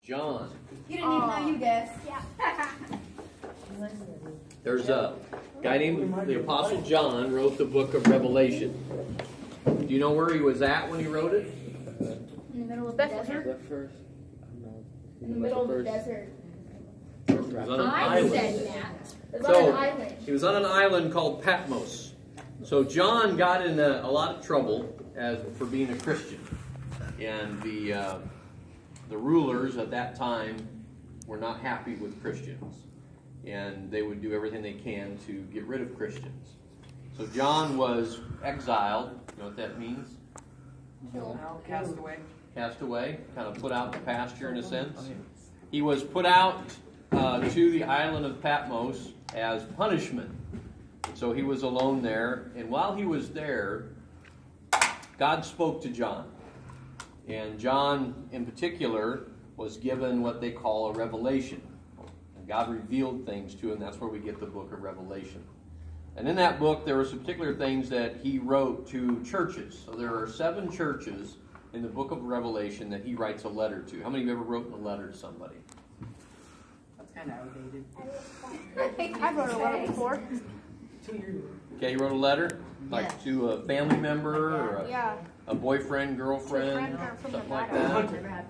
John. You didn't even know you guessed. Yeah. There's a guy named the Apostle John wrote the book of Revelation. Do you know where he was at when he wrote it? In the middle of the desert. In the middle of the desert. He was on an I island. said that. It's on an island. He was on an island called Patmos. So John got in a lot of trouble for being a Christian. And the rulers at that time were not happy with Christians. And they would do everything they can to get rid of Christians. So John was exiled. You know what that means? Cast away. Cast away, kind of put out to pasture in a sense. He was put out to the island of Patmos as punishment. So he was alone there. And while he was there, God spoke to John. And John, in particular, was given what they call a revelation. And God revealed things to him. That's where we get the book of Revelation. And in that book, there were some particular things that he wrote to churches. So there are 7 churches in the book of Revelation that he writes a letter to. How many of you ever wrote a letter to somebody? That's kind of outdated. I think I wrote a letter before. 2 years ago. Okay, you wrote a letter? Like to a family member or a boyfriend, girlfriend, something like that?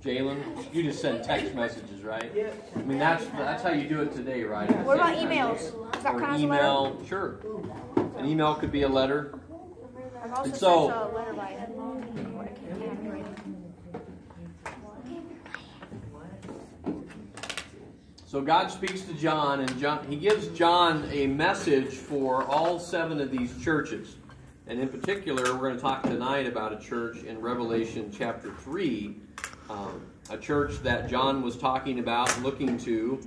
Jalen, you just send text messages, right? Yeah. I mean, that's how you do it today, right? What about emails? Is that Or kind an of a letter? email, sure. An email could be a letter. I've also And so- sent a letter by handwriting. So God speaks to John, and he gives John a message for all 7 of these churches. And in particular, we're going to talk tonight about a church in Revelation chapter 3, a church that John was talking about, looking to,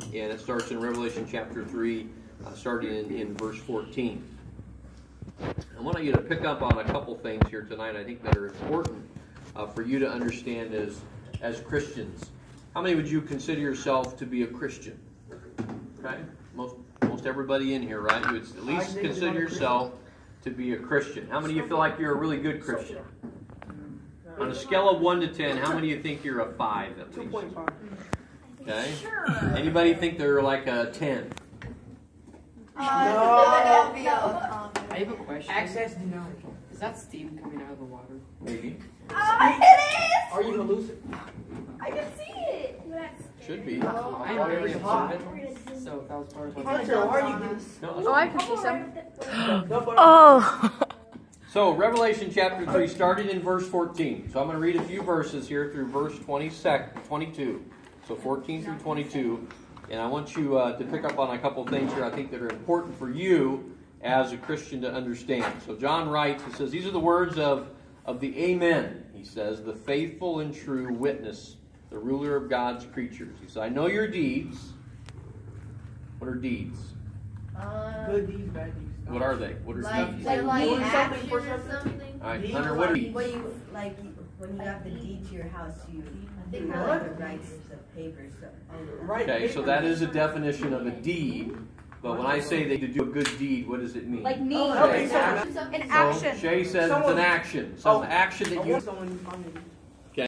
and it starts in Revelation chapter 3, starting in verse 14. I want you to pick up on a couple things here tonight I think that are important for you to understand as Christians. How many would you consider yourself to be a Christian? Okay? Most everybody in here, right? You would at least consider yourself to be a Christian. How many of you feel like you're a really good Christian? On a scale of 1 to 10, how many of you think you're a 5 at least? 2.5. Okay? Anybody think they're like a 10? I have a question. Access denied. Is that steam coming out of the water? Maybe. It is! Are you hallucinating? I can see it! Should be. I am very observant. So that was part of my Oh, I can see some. Oh. So, Revelation chapter 3, starting in verse 14. So I'm going to read a few verses here through verse 22. So 14 through 22. And I want you to pick up on a couple things here I think that are important for you as a Christian to understand. So John writes, he says, these are the words of the Amen. He says, the faithful and true witness, the ruler of God's creatures. He says, I know your deeds. What are deeds? Good deeds, bad deeds. What are they? What are deeds? Doing something for or something. something. All right, Hunter, what are deeds? When you when you got the deed to your house, you have like the rights of papers. Right. Okay, so that is a definition of a deed. But when I say they do a good deed, what does it mean? Like need. Okay, so An action. Shay says it's an action. Some action that you... Someone